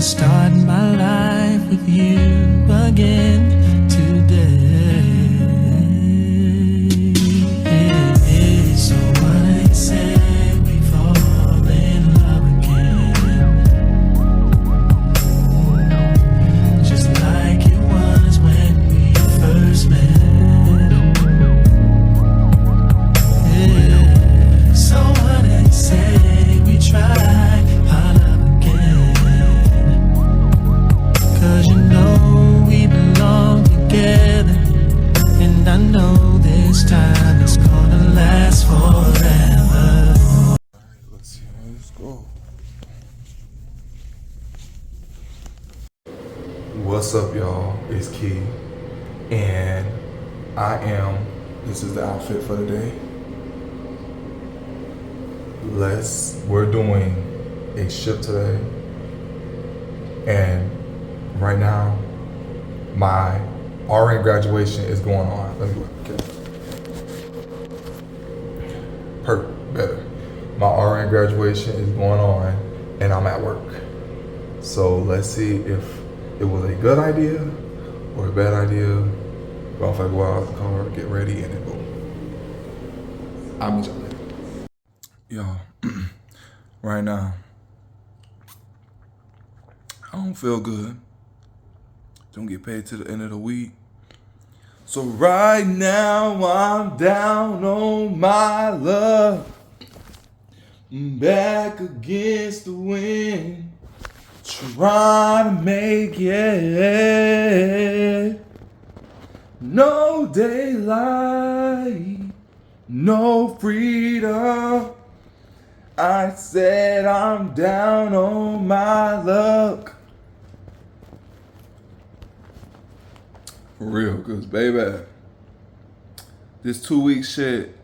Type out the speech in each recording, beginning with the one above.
wanna start my life with you again today. So what they say, we fall in love again, just like it was when we first met. Yeah. So what they say, we try our love again, 'cause you know we belong together, and I know this time is gonna last forever. Let's see, let's go. What's up, y'all? It's Key, and this is the outfit for the day. We're doing a shift today, and right now, my RN graduation is going on. Let me go. Okay. Better. My RN graduation is going on, and I'm at work. So let's see if it was a good idea or a bad idea. Well, if I go out of the car, get ready, and then boom. I'll meet y'all later. Y'all, right now, I don't feel good. Don't get paid till the end of the week. So right now, I'm down on my luck. Back against the wind, trying to make it. No daylight, no freedom. I said I'm down on my luck. For real, cause baby, this 2-week shit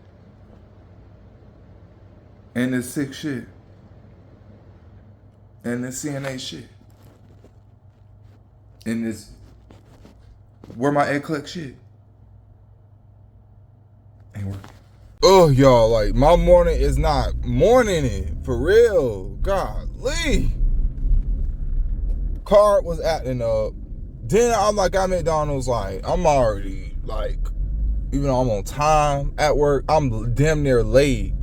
and this sick shit and this CNA shit and this where my NCLEX shit ain't working. Oh, y'all, like my morning is not morning for real. Golly. Car was acting up. Then I'm like at McDonald's, like I'm already like, even though I'm on time at work, I'm damn near late.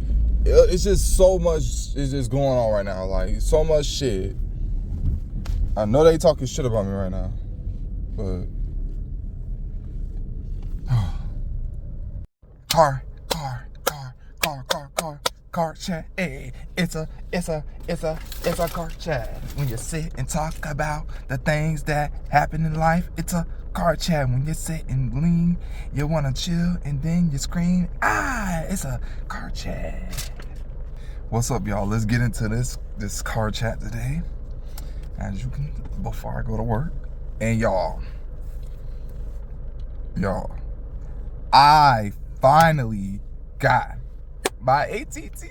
It's just so much is just going on right now. Like so much shit. I know they talking shit about me right now, but car chat. Hey, it's a car chat. When you sit and talk about the things that happen in life, it's a car chat. When you sit and lean, you wanna chill and then you scream, it's a car chat. What's up, y'all? Let's get into this car chat today. As you can, before I go to work. And y'all, I finally got my ATT.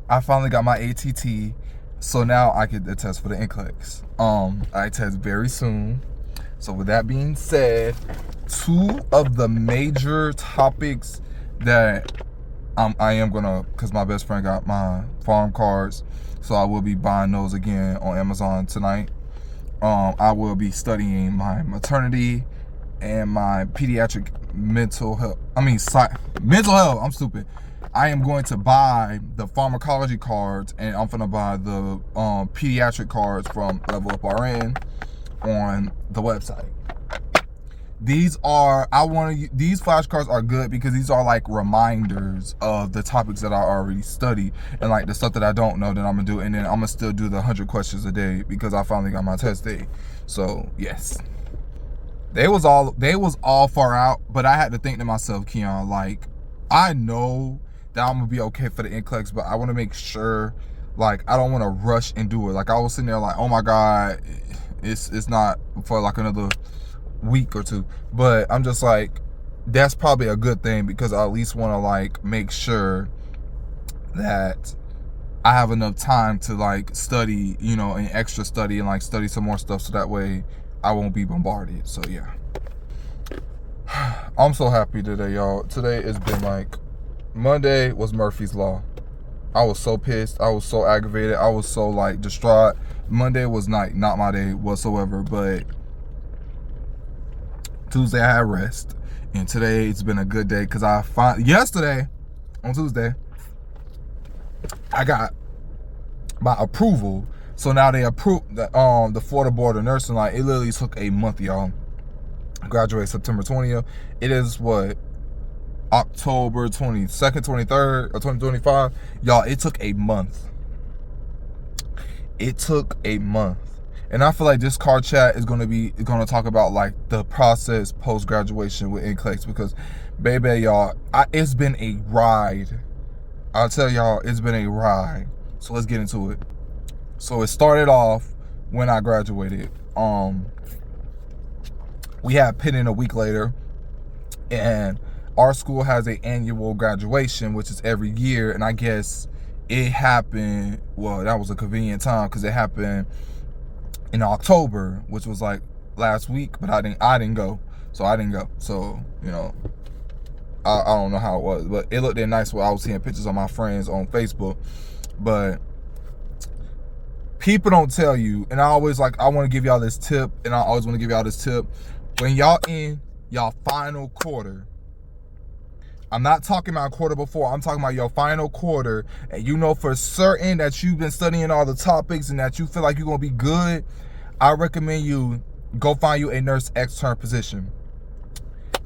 I finally got my ATT, so now I get the test for the NCLEX. I test very soon. So with that being said, 2 of the major topics that I am gonna, because my best friend got my farm cards, so I will be buying those again on Amazon tonight. I will be studying my maternity and my pediatric mental health. Mental health. I'm stupid. I am going to buy the pharmacology cards, and I'm gonna buy the pediatric cards from Level Up RN on the website. These flashcards are good because these are like reminders of the topics that I already study, and like the stuff that I don't know that I'm gonna do, and then I'm gonna still do the 100 questions a day because I finally got my test day. So yes, they was all far out, but I had to think to myself, Keon, like I know that I'm gonna be okay for the NCLEX, but I want to make sure, like I don't want to rush and do it. Like I was sitting there like, oh my God, it's not for like another week or 2, but I'm just like, that's probably a good thing because I at least want to like make sure that I have enough time to like study, and extra study and like study some more stuff so that way I won't be bombarded. So yeah, I'm so happy today, y'all. Today has been like, Monday was Murphy's Law. I was so pissed. I was so aggravated. I was so like distraught. Monday was not my day whatsoever, but Tuesday I had rest. And today it's been a good day because yesterday on Tuesday I got my approval. So now they approved the Florida Board of Nursing. Like, it literally took a month, y'all. I graduated September 20th. It is what, October 22nd, 23rd, or 2025. Y'all, it took a month. It took a month. And I feel like this car chat is gonna talk about like the process post graduation with NCLEX, because baby, y'all, it's been a ride. I'll tell y'all, it's been a ride. So let's get into it. So it started off when I graduated. We had pinning a week later, and our school has an annual graduation, which is every year. And I guess it happened, well, that was a convenient time because it happened in October, which was like last week, but I didn't go. So I didn't go. So, you know, I don't know how it was, but it looked nice when I was seeing pictures of my friends on Facebook. But people don't tell you, and I want to give y'all this tip, and I always want to give y'all this tip. When y'all in y'all final quarter, I'm not talking about quarter before, I'm talking about your final quarter, and you know for certain that you've been studying all the topics and that you feel like you're going to be good, I recommend you go find you a nurse extern position.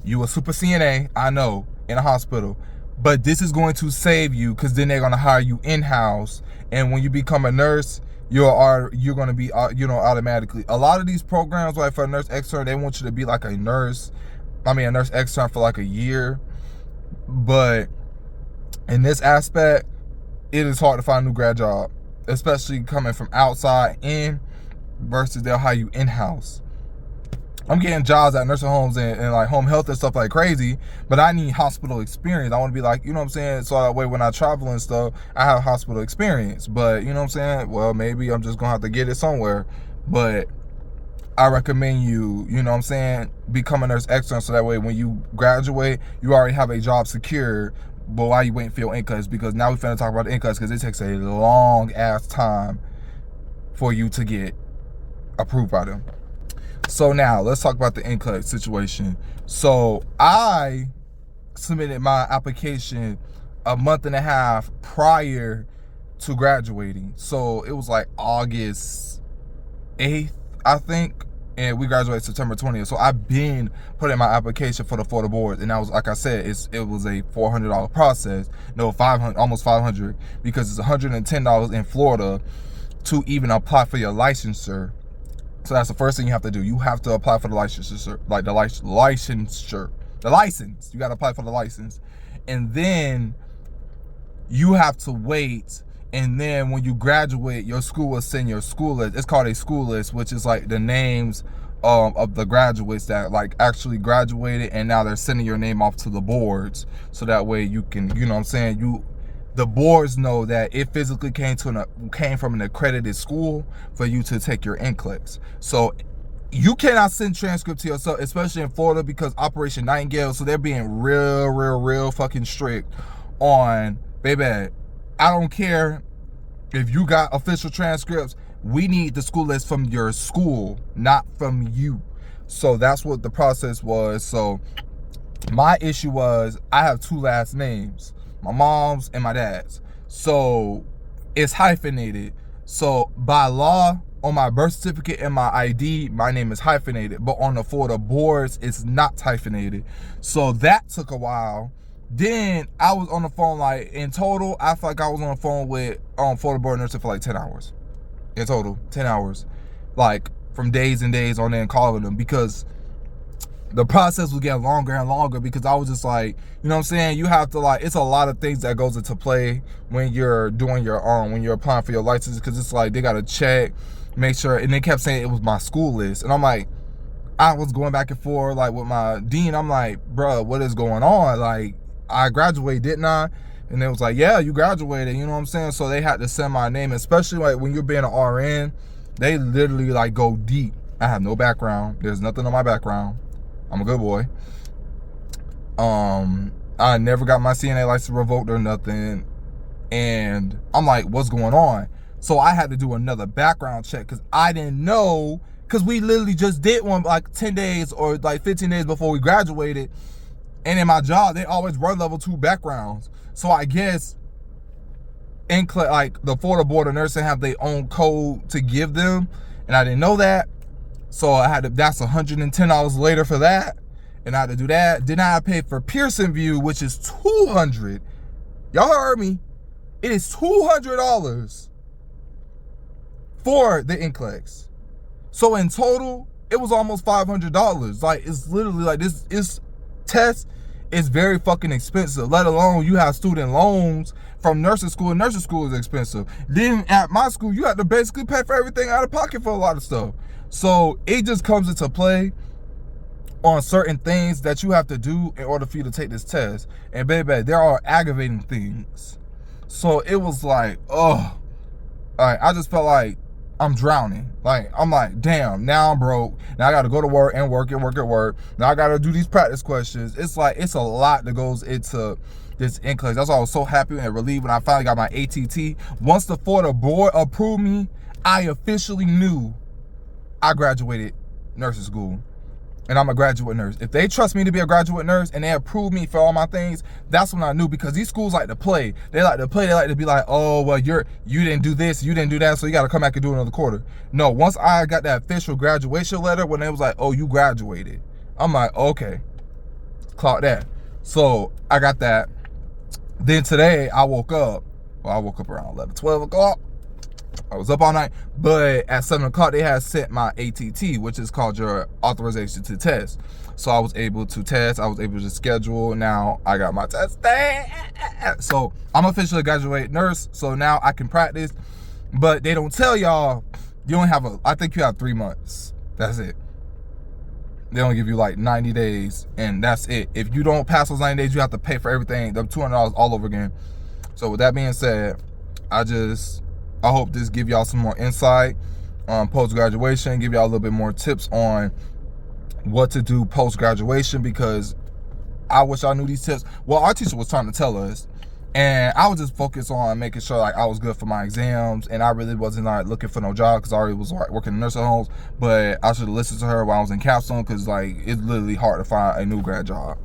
You a super CNA, I know, in a hospital, but this is going to save you, because then they're going to hire you in-house, and when you become a nurse, you're going to be, automatically. A lot of these programs, like for a nurse extern, they want you to be like a nurse extern for like a year. But in this aspect, it is hard to find a new grad job, especially coming from outside in versus they'll hire you in-house. I'm getting jobs at nursing homes and like home health and stuff like crazy, but I need hospital experience. I want to be like, you know what I'm saying? So that way when I travel and stuff, I have hospital experience. But you know what I'm saying? Well, maybe I'm just going to have to get it somewhere. But I recommend you, you know what I'm saying, become a nurse extern, so that way when you graduate, you already have a job secured. But while you waiting for your NCLEX, because now we're finna talk about the NCLEX, because it takes a long ass time for you to get approved by them. So now let's talk about the NCLEX situation. So I submitted my application a month and a half prior to graduating. So it was like August 8th, I think, and we graduated September 20th. So I've been putting my application for the Florida board, and that was, like I said, it was a $400 process. No, $500, almost $500, because it's $110 in Florida to even apply for your licensure. So that's the first thing you have to do. You have to apply for the licensure, like the license. You got to apply for the license, and then you have to wait. And then when you graduate, your school will send your school list. It's called a school list, which is like the names of the graduates that like actually graduated, and now they're sending your name off to the boards, so that way you can, you know what I'm saying, the boards know that it physically came from an accredited school for you to take your NCLEX. So you cannot send transcript to yourself, especially in Florida, because Operation Nightingale. So they're being real fucking strict on, baby, I don't care if you got official transcripts. We need the school list from your school, not from you. So that's what the process was. So my issue was I have two last names, my mom's and my dad's. So it's hyphenated. So by law, on my birth certificate and my ID, my name is hyphenated. But on the Florida boards, it's not hyphenated. So that took a while. Then I was on the phone, like in total, I feel like I was on the phone with Florida Board of Nursing for like 10 hours. In total, 10 hours. Like from days and days on end calling them, because the process was getting longer and longer, because I was just like, you know what I'm saying, you have to like, it's a lot of things that goes into play when you're doing your when you're applying for your license, because it's like they gotta check, make sure, and they kept saying it was my school list, and I'm like, I was going back and forth like with my dean. I'm like, bro, what is going on? Like, I graduated, didn't I? And they was like, yeah, you graduated, you know what I'm saying? So they had to send my name, especially like when you're being an RN, they literally like go deep. I have no background. There's nothing on my background. I'm a good boy. I never got my CNA license revoked or nothing. And I'm like, what's going on? So I had to do another background check because I didn't know, because we literally just did one like 10 days or like 15 days before we graduated. And in my job, they always run level 2 backgrounds. So I guess like the Florida Board of Nursing have their own code to give them, and I didn't know that. So I had to, that's $110 later for that, and I had to do that. Then I had to pay for Pearson View, which is $200. Y'all heard me. It is $200 for the NCLEX. So in total, it was almost $500. Like, it's literally like this test is very fucking expensive, let alone you have student loans from nursing school, and nursing school is expensive. Then at my school, you have to basically pay for everything out of pocket for a lot of stuff. So it just comes into play on certain things that you have to do in order for you to take this test. And baby, there are aggravating things. So it was like, oh, I just felt like I'm drowning. Like, I'm like, damn, now I'm broke. Now I got to go to work and work at work. Now I got to do these practice questions. It's like, it's a lot that goes into this NCLEX. That's why I was so happy and relieved when I finally got my ATT. Once the Florida board approved me, I officially knew I graduated nursing school. And I'm a graduate nurse. If they trust me to be a graduate nurse and they approve me for all my things, that's when I knew, because these schools like to play. They like to play. They like to be like, oh, well, you didn't do this, you didn't do that, so you got to come back and do another quarter. No, once I got that official graduation letter, when they was like, oh, you graduated, I'm like, okay, clock that. So I got that. Then today I woke up around 11, 12 o'clock. I was up all night, but at 7 o'clock they had sent my ATT, which is called your authorization to test. So I was able to test, I was able to schedule. Now I got my test. So I'm officially a graduate nurse, so now I can practice. But they don't tell y'all, you don't have I think you have 3 months. That's it. They don't give you like 90 days, and that's it. If you don't pass those 90 days, you have to pay for everything, the $200 all over again. So with that being said, I hope this give y'all some more insight on post-graduation, give y'all a little bit more tips on what to do post-graduation, because I wish I knew these tips. Well, our teacher was trying to tell us, and I was just focused on making sure like I was good for my exams, and I really wasn't like looking for no job because I already was like working in nursing homes. But I should have listened to her while I was in capstone, because like it's literally hard to find a new grad job.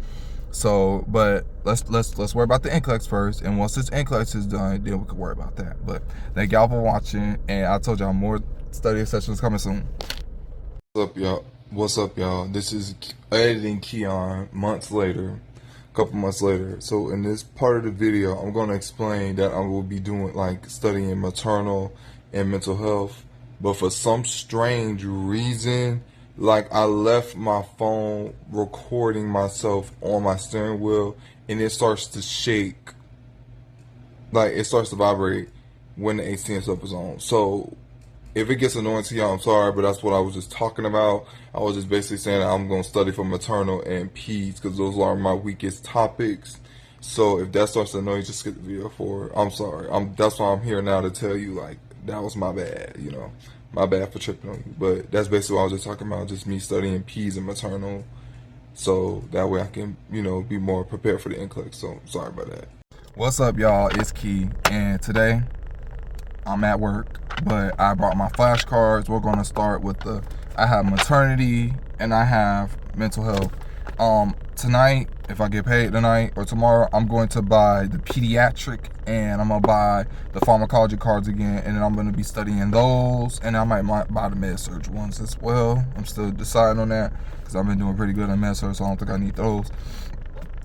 So, but let's worry about the NCLEX first, and once this NCLEX is done, then we can worry about that. But thank y'all for watching, and I told y'all more study sessions coming soon. What's up, y'all? This is editing Keon a couple months later. So in this part of the video, I'm going to explain that I will be doing like studying maternal and mental health, but for some strange reason, like I left my phone recording myself on my steering wheel, and it starts to shake. Like it starts to vibrate when the AC and stuff is on. So if it gets annoying to y'all, I'm sorry, but that's what I was just talking about. I was just basically saying that I'm going to study for maternal and peds because those are my weakest topics. So if that starts to annoy you, just skip the video forward. I'm sorry. That's why I'm here now to tell you, like, that was my bad, you know. My bad for tripping on you. But that's basically what I was just talking about, just me studying peds and maternal. So that way I can, you know, be more prepared for the NCLEX. So sorry about that. What's up, y'all? It's Key. And today I'm at work, but I brought my flashcards. We're going to start with I have maternity and I have mental health. Tonight, if I get paid tonight or tomorrow, I'm going to buy the pediatric and I'm going to buy the pharmacology cards again, and then I'm going to be studying those, and I might buy the med-surg ones as well. I'm still deciding on that because I've been doing pretty good on med-surg, so I don't think I need those.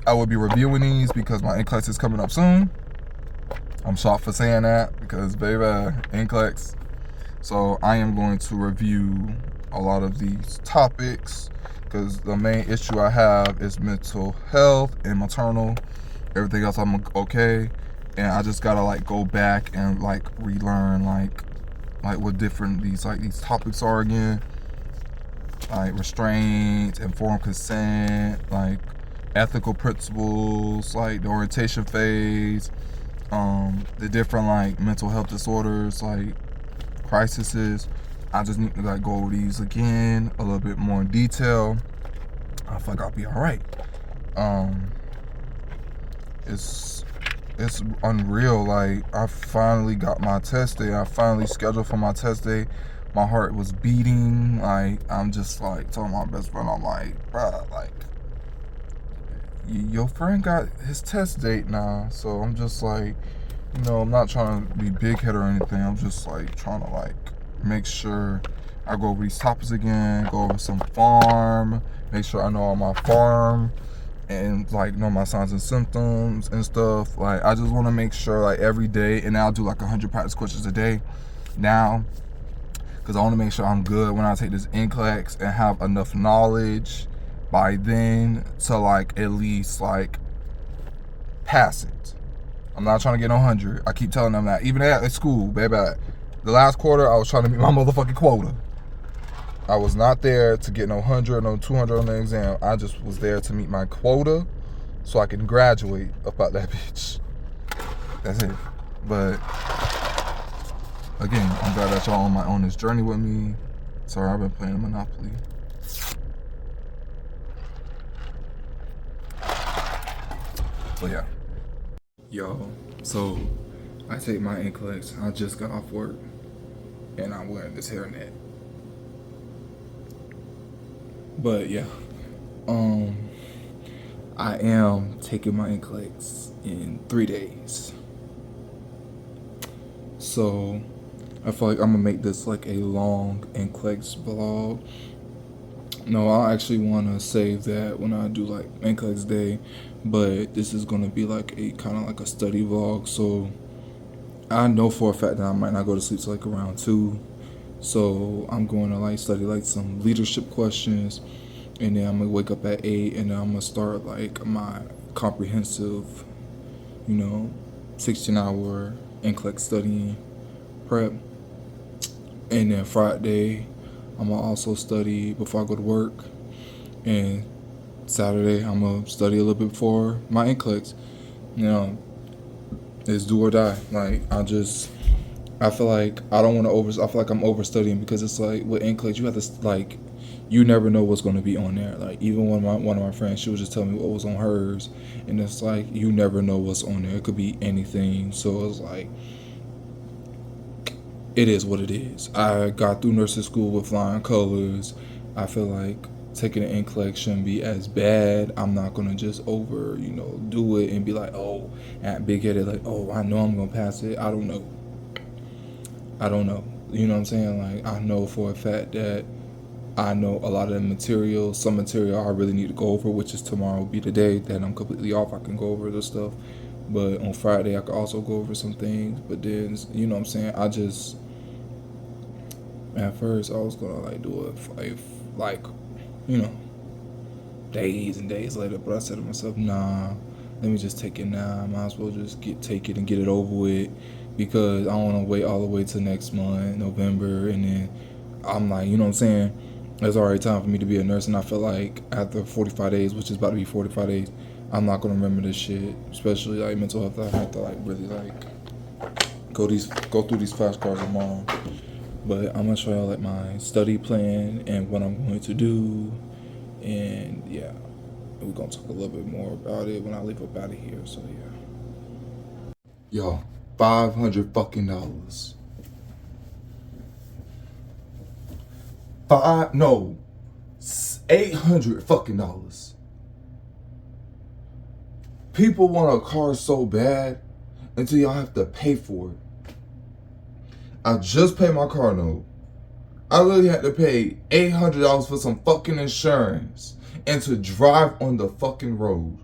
I will be reviewing these because my NCLEX is coming up soon. I'm shocked for saying that because, baby, NCLEX. So I am going to review a lot of these topics because the main issue I have is mental health and maternal. Everything else I'm okay, and I just gotta like go back and like relearn like what different these topics are again, like restraint, informed consent, like ethical principles, like the orientation phase, the different like mental health disorders, like crises. I just need to like go over these again a little bit more in detail. I feel like I'll be all right. It's it's unreal. Like, I finally got my test day. I finally scheduled for my test day. My heart was beating. Like, I'm just like telling my best friend, I'm like, bruh, like, your friend got his test date now. So I'm just like, you know, I'm not trying to be big head or anything. I'm just like trying to like make sure I go over these topics again, go over some farm, make sure I know all my farm and like know my signs and symptoms and stuff. Like, I just want to make sure like every day, and I'll do like 100 practice questions a day now, because I want to make sure I'm good when I take this NCLEX and have enough knowledge by then to like at least like pass it. I'm not trying to get no 100. I keep telling them that. Even at school, baby, the last quarter I was trying to meet my motherfucking quota. I was not there to get no 100, no 200 on the exam. I just was there to meet my quota so I can graduate up out that bitch. That's it. But again, I'm glad that y'all on this journey with me. Sorry, I've been playing Monopoly. But yeah. Yo, so I take my NCLEX. I just got off work and I'm wearing this hairnet. But yeah, I am taking my NCLEX in 3 days. So I feel like I'm gonna make this like a long NCLEX vlog. No, I actually want to save that when I do like NCLEX day, but this is gonna be like a kind of like a study vlog. So I know for a fact that I might not go to sleep till like around 2. So I'm going to like study like some leadership questions, and then I'm gonna wake up at 8, and then I'm gonna start like my comprehensive, 16-hour NCLEX studying prep. And then Friday, I'm gonna also study before I go to work, and Saturday I'm gonna study a little bit before my NCLEX. It's do or die. Like, I feel like I don't want to I feel like I'm overstudying, because it's like with NCLEX, you have to like, you never know what's going to be on there. Like, even one of my friends, she was just telling me what was on hers, and it's like you never know what's on there. It could be anything. So it's like, it is what it is. I got through nursing school with flying colors. I feel like taking an NCLEX shouldn't be as bad. I'm not gonna just do it and be like, oh, and big headed, like, oh, I know I'm gonna pass it. I don't know. You know what I'm saying? Like, I know for a fact that I know a lot of the material. Some material I really need to go over, which is tomorrow will be the day that I'm completely off. I can go over the stuff. But on Friday, I could also go over some things. But then, you know what I'm saying? At first, I was going to, like, do it, like, days and days later. But I said to myself, nah, let me just take it now. I might as well just take it and get it over with. Because I don't want to wait all the way to next month, November. And then I'm like, you know what I'm saying? It's already time for me to be a nurse. And I feel like after 45 days, which is about to be 45 days, I'm not going to remember this shit. Especially, like, mental health. I have to, like, really, like, go through these flashcards tomorrow. But I'm going to show y'all, like, my study plan and what I'm going to do. And, yeah, we're going to talk a little bit more about it when I leave up out of here. So, yeah. Yo, $500 fucking dollars. $800 fucking dollars. People want a car so bad until y'all have to pay for it. I just paid my car note. I literally had to pay $800 for some fucking insurance and to drive on the fucking road.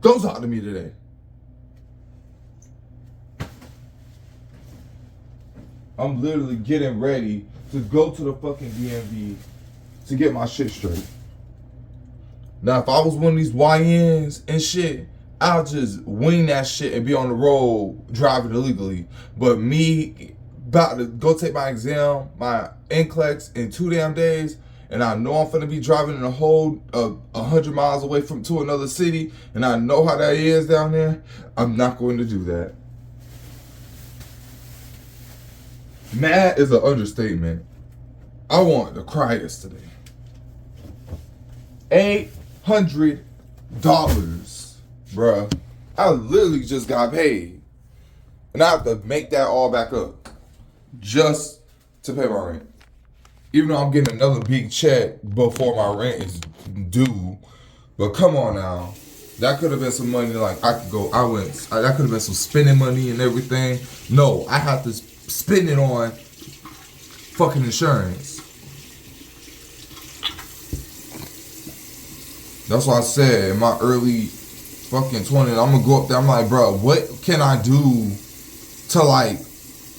Don't talk to me today. I'm literally getting ready to go to the fucking DMV to get my shit straight. Now, if I was one of these YNs and shit, I'll just wing that shit and be on the road driving illegally. But me about to go take my exam, my NCLEX, in 2 damn days, and I know I'm finna be driving in a whole 100 miles away to another city, and I know how that is down there, I'm not going to do that. Mad is an understatement. I want to cry yesterday. $800, bruh. I literally just got paid. And I have to make that all back up just to pay my rent. Even though I'm getting another big check before my rent is due. But come on now. That could have been some money like that could have been some spending money and everything. No, I have to spend it on fucking insurance. That's why I said in my early fucking 20s, I'm gonna go up there. I'm like, bro, what can I do to like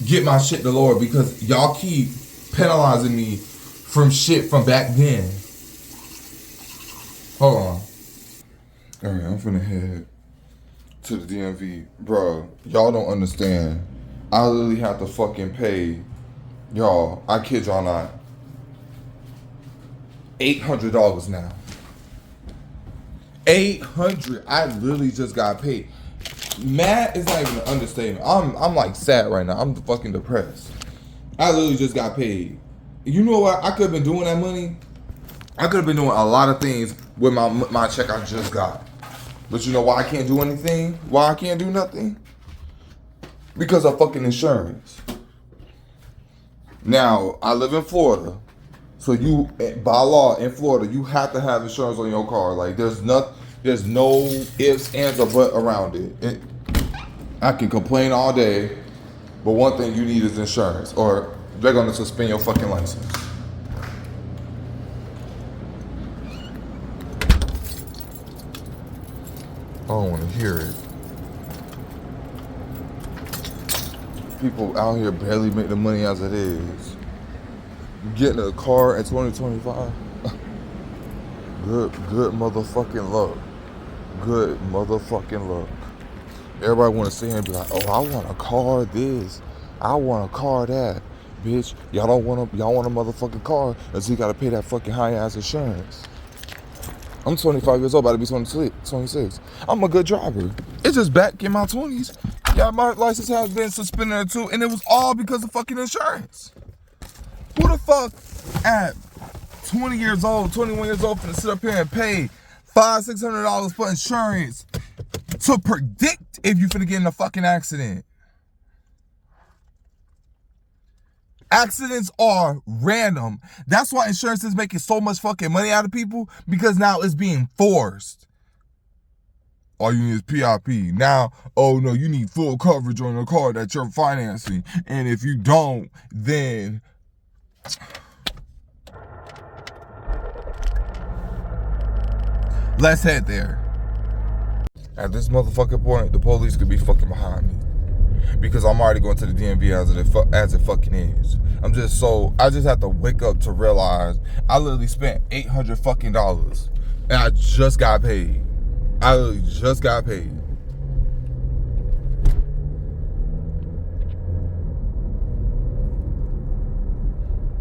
get my shit to lower? Because y'all keep penalizing me from shit from back then. Hold on. Alright, I'm finna head to the DMV. Bro, y'all don't understand. I literally have to fucking pay, y'all, I kid y'all not, $800 now. $800. I literally just got paid. Mad is not even an understatement. I'm like sad right now. I'm fucking depressed. I literally just got paid. You know what? I could have been doing that money. I could have been doing a lot of things with my check I just got. But you know why I can't do anything? Why I can't do nothing? Because of fucking insurance. Now, I live in Florida. So you, by law in Florida, you have to have insurance on your car. Like there's no ifs, ands, or but around it. I can complain all day, but one thing you need is insurance, or they're gonna suspend your fucking license. I don't want to hear it. People out here barely make the money as it is. Getting a car in 2025. Good motherfucking luck. Good motherfucking luck. Everybody want to sit here and be like, oh, I want a car this. I want a car that. Bitch, y'all want a motherfucking car until you gotta pay that fucking high ass insurance. I'm 25 years old, about to be 26. I'm a good driver. It's just back in my 20s. Yeah, my license has been suspended too, and it was all because of fucking insurance. Who the fuck at 20 years old, 21 years old finna sit up here and pay $500-$600 for insurance to predict if you finna get in a fucking accident? Accidents are random. That's why insurance is making so much fucking money out of people, because now it's being forced. All you need is PIP. Now, oh no, you need full coverage on the car that you're financing. And if you don't, then let's head there. At this motherfucking point, the police could be fucking behind me. Because I'm already going to the DMV as it fucking is. I just have to wake up to realize I literally spent $800 fucking dollars. And I just got paid. I literally just got paid.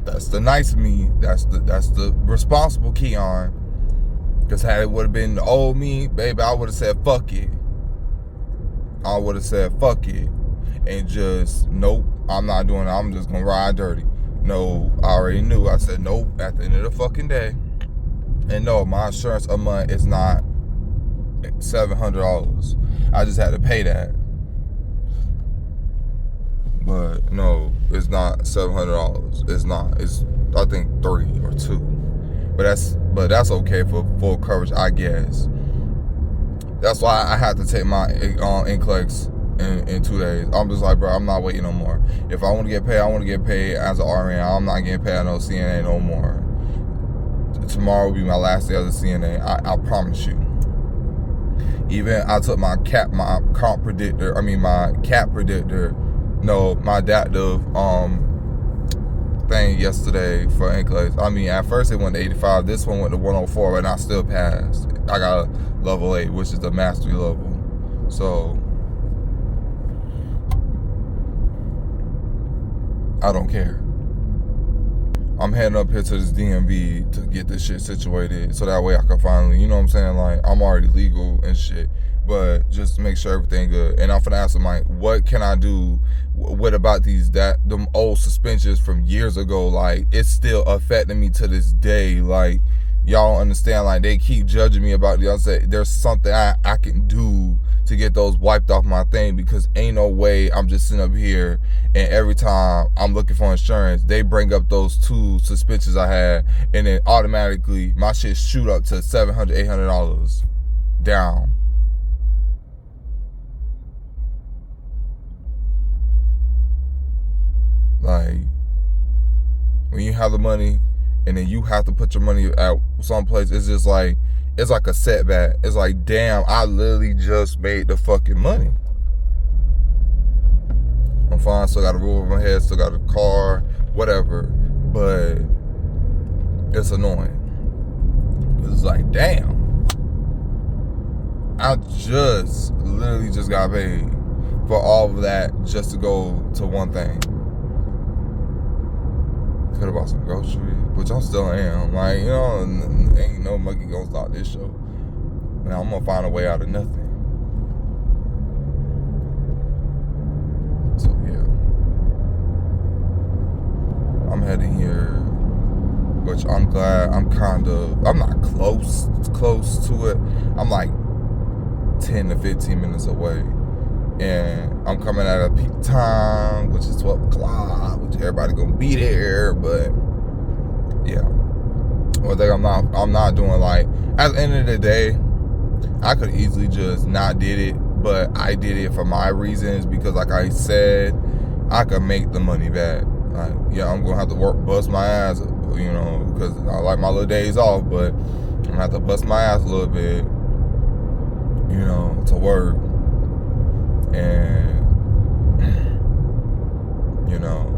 That's the nice me. That's the responsible Keon. Because had it would have been the old me, baby, I would have said fuck it. I would have said fuck it. And just, nope, I'm not doing it. I'm just going to ride dirty. No, I already knew. I said nope at the end of the fucking day. And no, my insurance a month is not $700. I just had to pay that. But no, it's not $700. It's not. It's, I think, 3 or 2. But that's okay for full coverage, I guess. That's why I had to take my NCLEX in 2 days. I'm just like, bro, I'm not waiting no more. If I want to get paid, I want to get paid as an RN. I'm not getting paid at no CNA no more. Tomorrow will be my last day as a CNA. I promise you. Even I took my CAP predictor, my adaptive thing yesterday for NCLEX. I mean, at first it went to 85. This one went to 104, and I still passed. I got a level 8, which is the mastery level. So I don't care. I'm heading up here to this DMV to get this shit situated so that way I can finally, you know what I'm saying? Like, I'm already legal and shit, but just to make sure everything good. And I'm finna ask them, like, what can I do? What about them old suspensions from years ago? Like, it's still affecting me to this day. Like, y'all don't understand. Like, they keep judging me about it. Y'all say there's something I can do to get those wiped off my thing, because ain't no way I'm just sitting up here and every time I'm looking for insurance, they bring up those 2 suspensions I had, and then automatically my shit shoot up to $700, $800 down. Like, when you have the money and then you have to put your money at some place, it's just like, it's like a setback. It's like, damn, I literally just made the fucking money. I'm fine, still got a roof over my head, still got a car, whatever, but it's annoying. It's like, damn, I literally just got paid for all of that just to go to one thing. Could have bought some groceries, which I still am. Like, you know, ain't no monkey gonna stop this show. Now I'm gonna find a way out of nothing. So yeah, I'm heading here, which I'm glad. I'm not close to it. I'm like 10 to 15 minutes away. And I'm coming at a peak time, which is 12 o'clock, which everybody gonna be there. But yeah, one thing I'm not doing, like, at the end of the day, I could easily just not did it, but I did it for my reasons, because like I said, I could make the money back. Like, yeah, I'm gonna have to bust my ass, you know, because I like my little days off, but I'm gonna have to bust my ass a little bit, you know, to work. And, you know,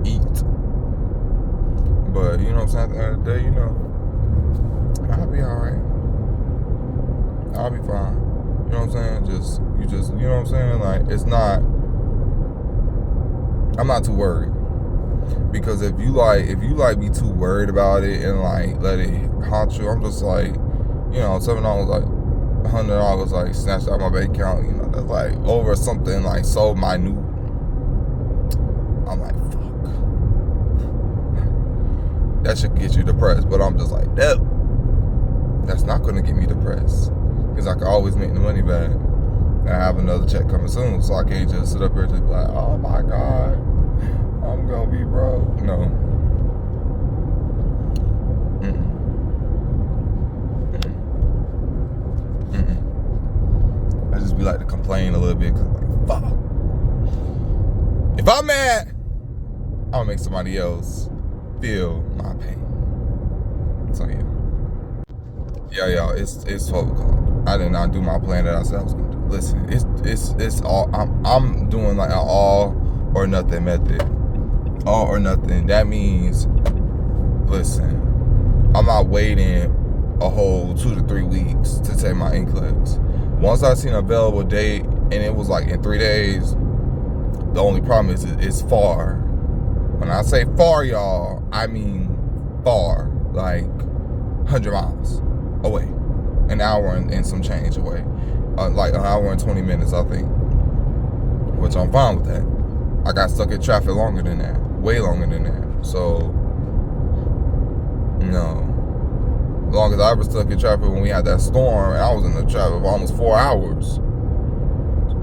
eat. But, you know what I'm saying, at the end of the day, you know, I'll be alright. I'll be fine. You know what I'm saying? You know what I'm saying? Like, it's not, I'm not too worried. Because if you be too worried about it and like let it haunt you, I'm just like, you know, $7 like $100 like snatched out my bank account, you know, that's like over something like so minute. I'm like, fuck. That should get you depressed, but I'm just like, no, that's not gonna get me depressed, because I can always make the money back. And I have another check coming soon, so I can't just sit up here and just be like, oh my God, I'm gonna be broke. No. I just be like to complain a little bit, cause like, fuck. If I'm mad, I'm gonna make somebody else feel my pain. So yeah. Yeah, y'all, it's 12 o'clock. I did not do my plan that I said I was gonna do. Listen, it's all, I'm doing like an all or nothing method. All or nothing. That means, listen, I'm not waiting a whole 2 to 3 weeks to take my NCLEX. Once I seen an available date and it was like in 3 days, the only problem is it's far. When I say far, y'all, I mean far, like 100 miles away, an hour and some change away, like an hour and 20 minutes, I think, which I'm fine with that. I got stuck in traffic longer than that, way longer than that. So, you know, as long as I was stuck in traffic when we had that storm, and I was in the traffic for almost 4 hours.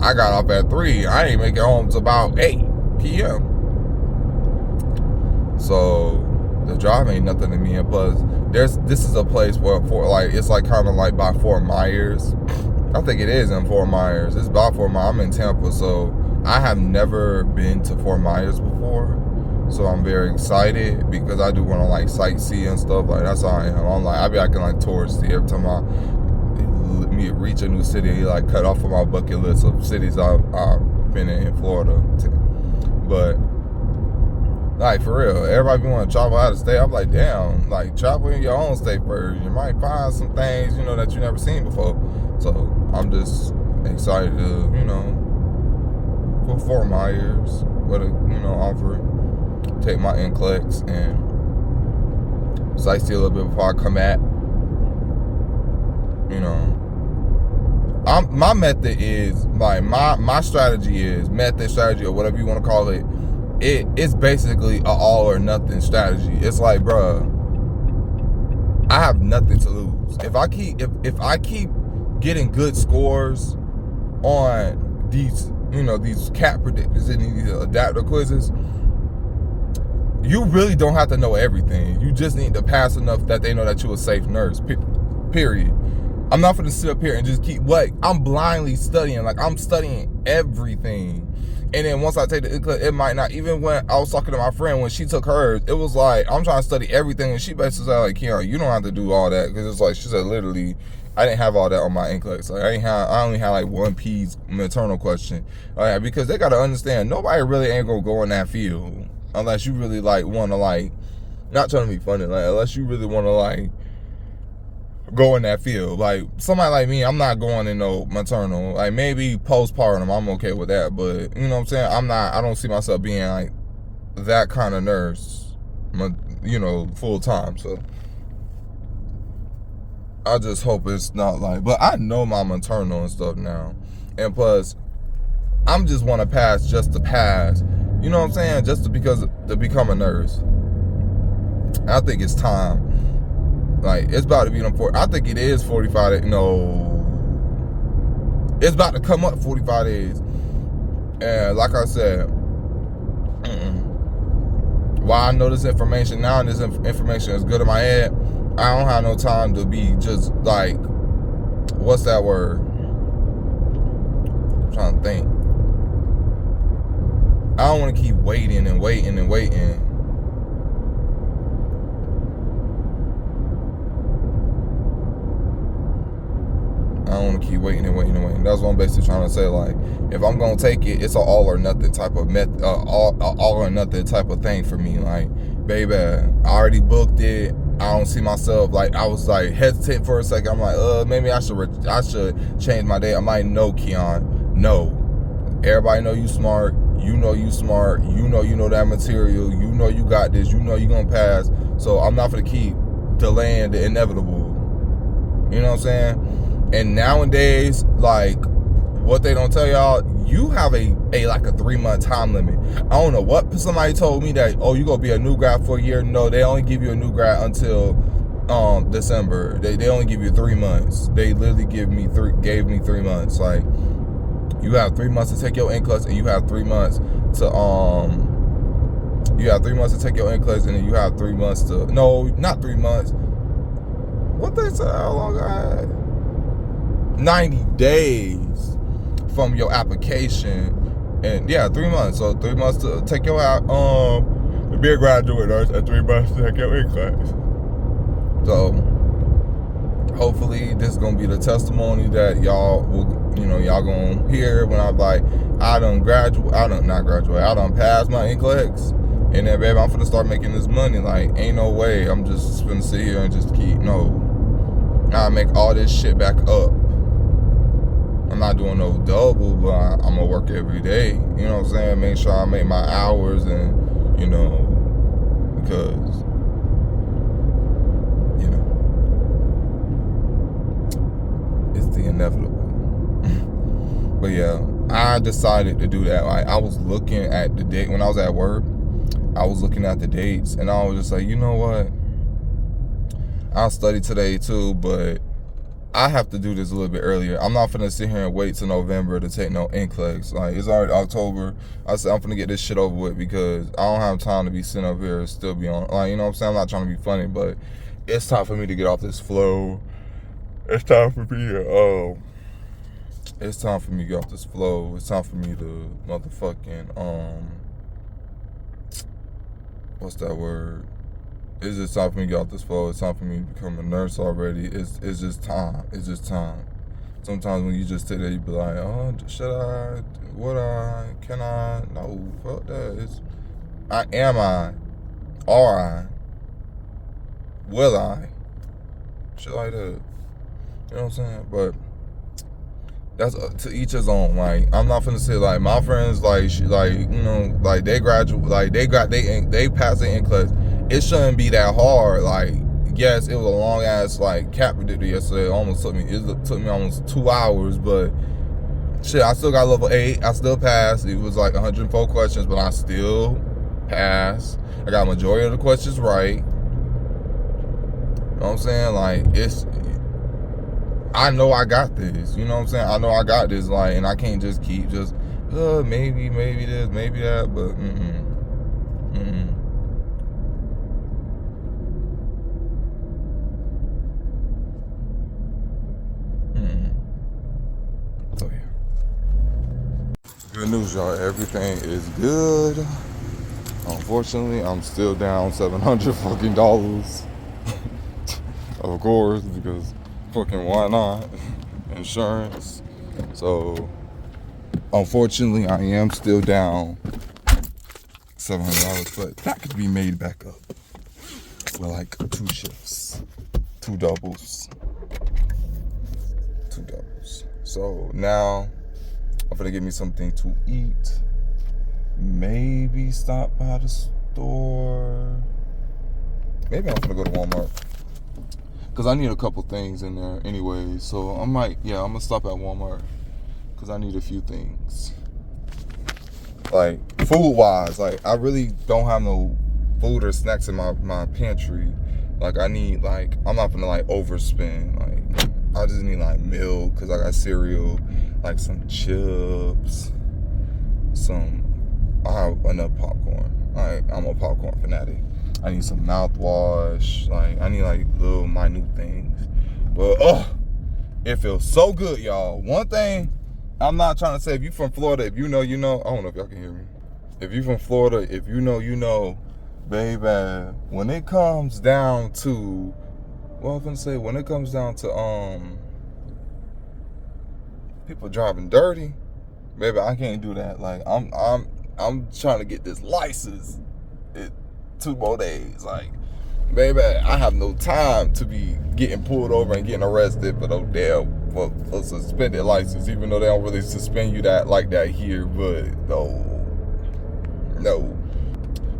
I got off at 3. I didn't make it home till about 8 p.m. So the drive ain't nothing to me. And plus, this is a place where it's like kind of like by Fort Myers. I think it is in Fort Myers. It's by Fort Myers. I'm in Tampa, so I have never been to Fort Myers before. So I'm very excited because I do want to like sightsee and stuff. Like, that's how I am. I'm like, I be acting like touristy every time I reach a new city. Like, cut off of my bucket list of cities I've been in Florida. But like, for real, everybody be want to travel out of state. I'm like, damn, like, travel in your own state first. You might find some things, you know, that you never seen before. So I'm just excited to, you know, for Fort Myers, what a, you know, offer. Take my NCLEX and sightsee a little bit before I come back. You know, my method is like my strategy or whatever you want to call it. It's basically an all or nothing strategy. It's like, bruh, I have nothing to lose. If I keep getting good scores on these, these CAT predictors and these adaptive quizzes, you really don't have to know everything. You just need to pass enough that they know that you're a safe nurse, period. I'm not going to sit up here and just keep, I'm blindly studying. Like, I'm studying everything. And then once I take the NCLEX, it might not, even when I was talking to my friend, when she took hers, it was like, I'm trying to study everything. And she basically said, like, Keon, you don't have to do all that. Because it's like, she said, literally, I didn't have all that on my NCLEX. Like, I only had like one P's maternal question. Because they got to understand, nobody really ain't going to go in that field. Unless you really, like, want to, like, not trying to be funny, like, unless you really want to, like, go in that field. Like, somebody like me, I'm not going in no maternal. Like, maybe postpartum, I'm okay with that. But, you know what I'm saying? I don't see myself being, like, that kind of nurse, full time. So, I just hope it's not like, but I know my maternal and stuff now. And plus, I'm just want to pass just to pass. You know what I'm saying? Just to become a nurse. I think it's time. Like, it's about to be important. I think it is 45 days. No. It's about to come up 45 days. And like I said, while I know this information now and this information is good in my head, I don't have no time to be just like, what's that word? I'm trying to think. I don't want to keep waiting and waiting and waiting. I don't want to keep waiting and waiting and waiting. That's what I'm basically trying to say. Like, if I'm gonna take it, it's an all or nothing type of all or nothing type of thing for me. Like, baby, I already booked it. I don't see myself, like, I was like hesitant for a second. I'm like, maybe I should change my date. I'm like, no, Keon, no. Everybody know you smart. You know you smart. You know that material. You know you got this. You know you gonna pass. So I'm not gonna keep delaying the inevitable. You know what I'm saying? And nowadays, like, what they don't tell y'all, you have a 3-month time limit. I don't know what somebody told me that, you gonna be a new grad for a year. No, they only give you a new grad until December. They only give you 3 months. They literally gave me 3 months. Like, you have 3 months to take your NCLEX, and you have 3 months to take your NCLEX, and then you have 3 months to, no, not 3 months. What they said, how long I had? 90 days from your application. And yeah, 3 months. So 3 months to take your to be a graduate nurse, and 3 months to take your NCLEX. So hopefully this is gonna be the testimony that y'all will, y'all gonna hear when I'm like, I done pass my NCLEX, and then baby, I'm finna start making this money. Like, ain't no way I'm just finna sit here and just I make all this shit back up. I'm not doing no double, but I'm gonna work every day. You know what I'm saying? Make sure I make my hours, and because it's the inevitable. But yeah, I decided to do that. Like, I was looking at the date when I was at work. I was looking at the dates, and I was just like, you know what? I'll study today too, but I have to do this a little bit earlier. I'm not finna sit here and wait till November to take no NCLEX. Like, it's already October. I said I'm finna get this shit over with, because I don't have time to be sitting up here and still be on. Like, you know what I'm saying? I'm not trying to be funny, but it's time for me to get off this flow. It's time for me to It's time for me to get off this flow. It's time for me to motherfucking what's that word? It's just time for me to get off this flow. It's time for me to become a nurse already. It's just time. It's just time. Sometimes when you just sit there, you be like, should I? Would I? Can I? No, fuck that. Am I? Are I? Will I? Shit like that. You know what I'm saying? But that's to each his own. Like, I'm not finna say, like, my friends, like, they graduate, like, they passed their NCLEX. It shouldn't be that hard. Like, yes, it was a long ass, like, CAT predictor yesterday. It took me almost 2 hours, but shit, I still got level 8. I still passed. It was like 104 questions, but I still passed. I got majority of the questions right. You know what I'm saying? Like, I know I got this. You know what I'm saying? I know I got this. Like, and I can't just keep just maybe this, maybe that, but So yeah. Good news, y'all. Everything is good. Unfortunately, I'm still down $700 fucking dollars. Of course, because fucking why not? Insurance. So unfortunately, I am still down $700, but that could be made back up with like 2 shifts, 2 doubles. So now I'm gonna get me something to eat. Maybe stop by the store. Maybe I'm gonna go to Walmart because I need a couple things in there anyway. So I'm gonna stop at Walmart because I need a few things. Like food wise, like I really don't have no food or snacks in my pantry. Like I need, like, I'm not gonna like overspend. Like I just need like milk because I got cereal, like some chips, I have enough popcorn. I'm a popcorn fanatic. I need some mouthwash. Like I need like little minute things. But it feels so good, y'all. One thing I'm not trying to say, if you from Florida, if you know, you know. I don't know if y'all can hear me. If you from Florida, if you know, you know, baby. When it comes down to, well, I'm gonna say, when it comes down to people driving dirty, baby, I can't do that. Like I'm trying to get this license in 2 more days. Like, baby, I have no time to be getting pulled over and getting arrested for no damn for a suspended license, even though they don't really suspend you that like that here. But no.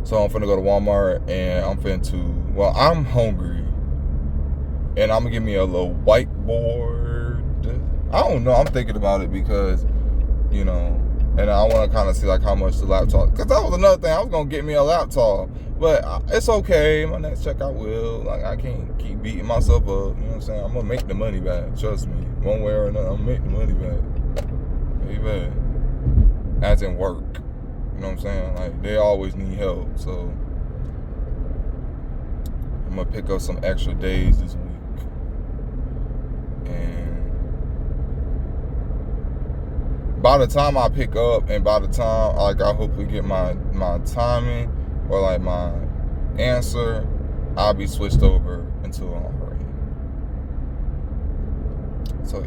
So I'm finna go to Walmart and I'm hungry. And I'm gonna give me a little whiteboard. I don't know, I'm thinking about it because, you know, and I want to kind of see like how much the laptop, because that was another thing. I was gonna get me a laptop, but it's okay. My next check I will. Like I can't keep beating myself up. You know what I'm saying? I'm gonna make the money back. Trust me, one way or another, I'm gonna make the money back. Baby, as in work. You know what I'm saying? Like they always need help, so I'm gonna pick up some extra days this week, and by the time I pick up and by the time like I hopefully get my timing or like my answer, I'll be switched over into an RN. So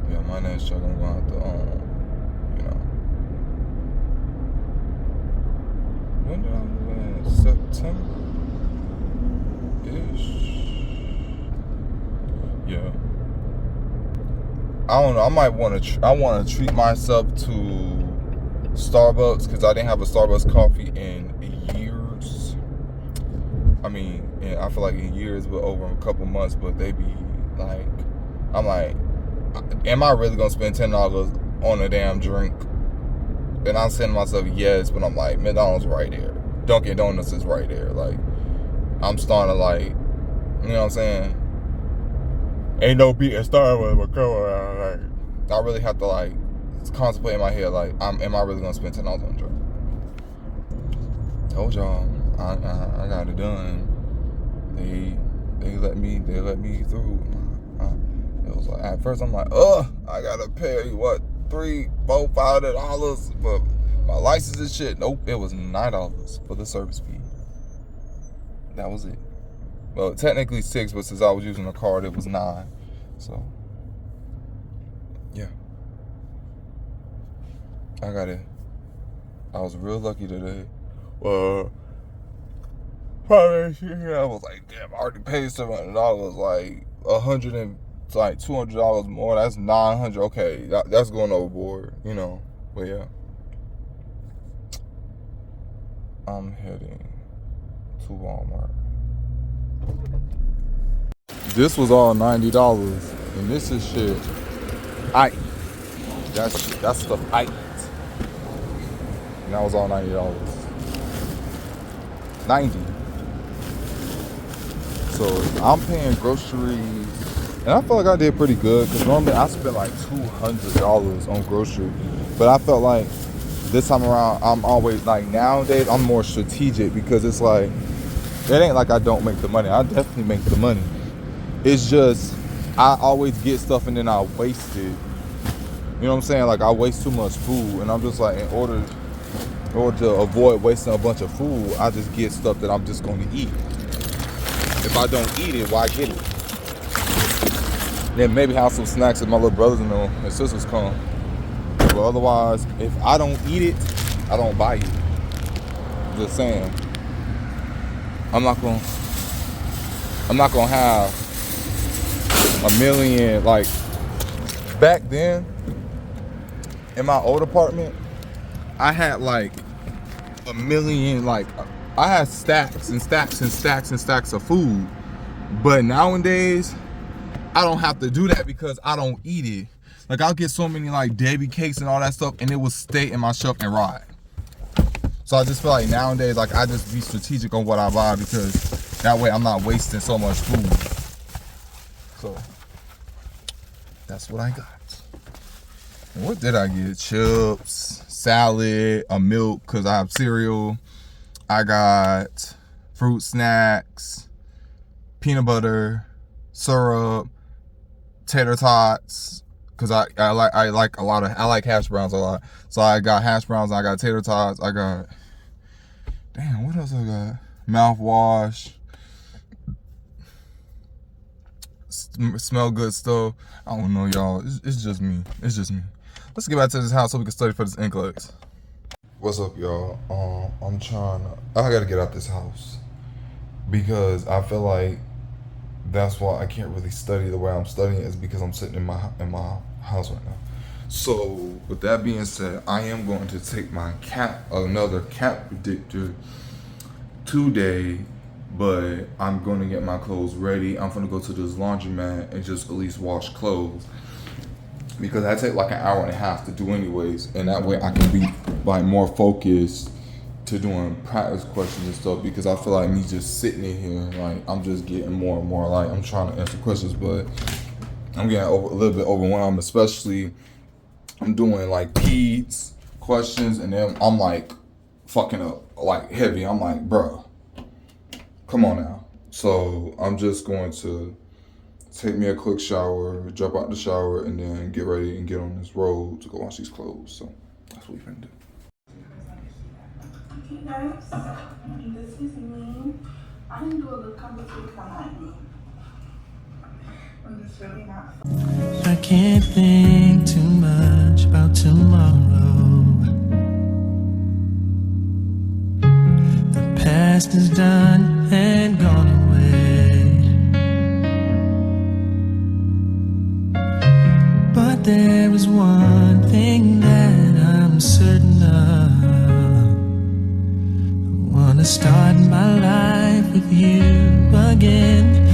yeah, my next check I'm gonna have to you know, when did I move in? September-ish. Yeah. I don't know. I might want to. I want to treat myself to Starbucks because I didn't have a Starbucks coffee in years. I mean, I feel like in years, but over a couple months. But they be like, I'm like, am I really gonna spend $10 on a damn drink? And I'm saying to myself, yes, but I'm like, McDonald's right there, Dunkin' Donuts is right there. Like, I'm starting to like, you know what I'm saying? Ain't no beat a Starbucks but come around. Like, I really have to like contemplate in my head, like, am I really gonna spend $10 on a drink? Told y'all, I got it done. They let me through. It was like, at first I'm like, I gotta pay what, $3, $4, $5 for my license and shit. Nope, it was $9 for the service fee. That was it. Well, technically 6, but since I was using a card, it was 9. So, yeah. I got it. I was real lucky today. Well, probably, I was like, damn, I already paid $700. Like, $200 more. That's $900. Okay, that's going overboard, you know. But yeah, I'm heading to Walmart. This was all $90, and this is shit. That's stuff I eat. And that was all $90. 90. So I'm paying groceries And I feel like I did pretty good because normally I spent like $200 on groceries. But I felt like this time around, I'm always like, nowadays, I'm more strategic because it's like, it ain't like I don't make the money. I definitely make the money. It's just, I always get stuff and then I waste it. You know what I'm saying? Like, I waste too much food. And I'm just like, in order to avoid wasting a bunch of food, I just get stuff that I'm just going to eat. If I don't eat it, why get it? Then maybe have some snacks if my little brothers and sisters come. But otherwise, if I don't eat it, I don't buy it. Just saying. I'm not gonna have a million, like, back then in my old apartment, I had like a million, like, I had stacks and stacks and stacks and stacks of food. But nowadays, I don't have to do that because I don't eat it. Like, I'll get so many like Debbie cakes and all that stuff and it will stay in my shelf and rot. So I just feel like nowadays, like, I just be strategic on what I buy because that way I'm not wasting so much food. So that's what I got. And what did I get? Chips, salad, a milk because I have cereal. I got fruit snacks, peanut butter, syrup, tater tots, because I like hash browns a lot. So I got hash browns, I got tater tots, I got, damn, what else I got? Mouthwash, smell good stuff. I don't know, y'all. It's just me. It's just me. Let's get back to this house so we can study for this NCLEX. What's up, y'all? I gotta get out this house because I feel like that's why I can't really study the way I'm studying is because I'm sitting in my house right now. So with that being said, I am going to take my another cap predictor today, but I'm going to get my clothes ready. I'm going to go to this laundromat and just at least wash clothes because I take like an hour and a half to do anyways, and that way I can be like more focused to doing practice questions and stuff because I feel like me just sitting in here, like, I'm just getting more and more, like, I'm trying to answer questions, but I'm getting a little bit overwhelmed, especially I'm doing like PEDS questions and then I'm like fucking up like heavy. I'm like, bruh, come on now. So I'm just going to take me a quick shower, jump out the shower, and then get ready and get on this road to go wash these clothes. So that's what we're gonna do. Hey guys, this is me. I didn't do a look on this week on I'm just really not. I can't think too much about tomorrow. The past is done and gone away, but there is one thing that I'm certain of. I wanna start my life with you again.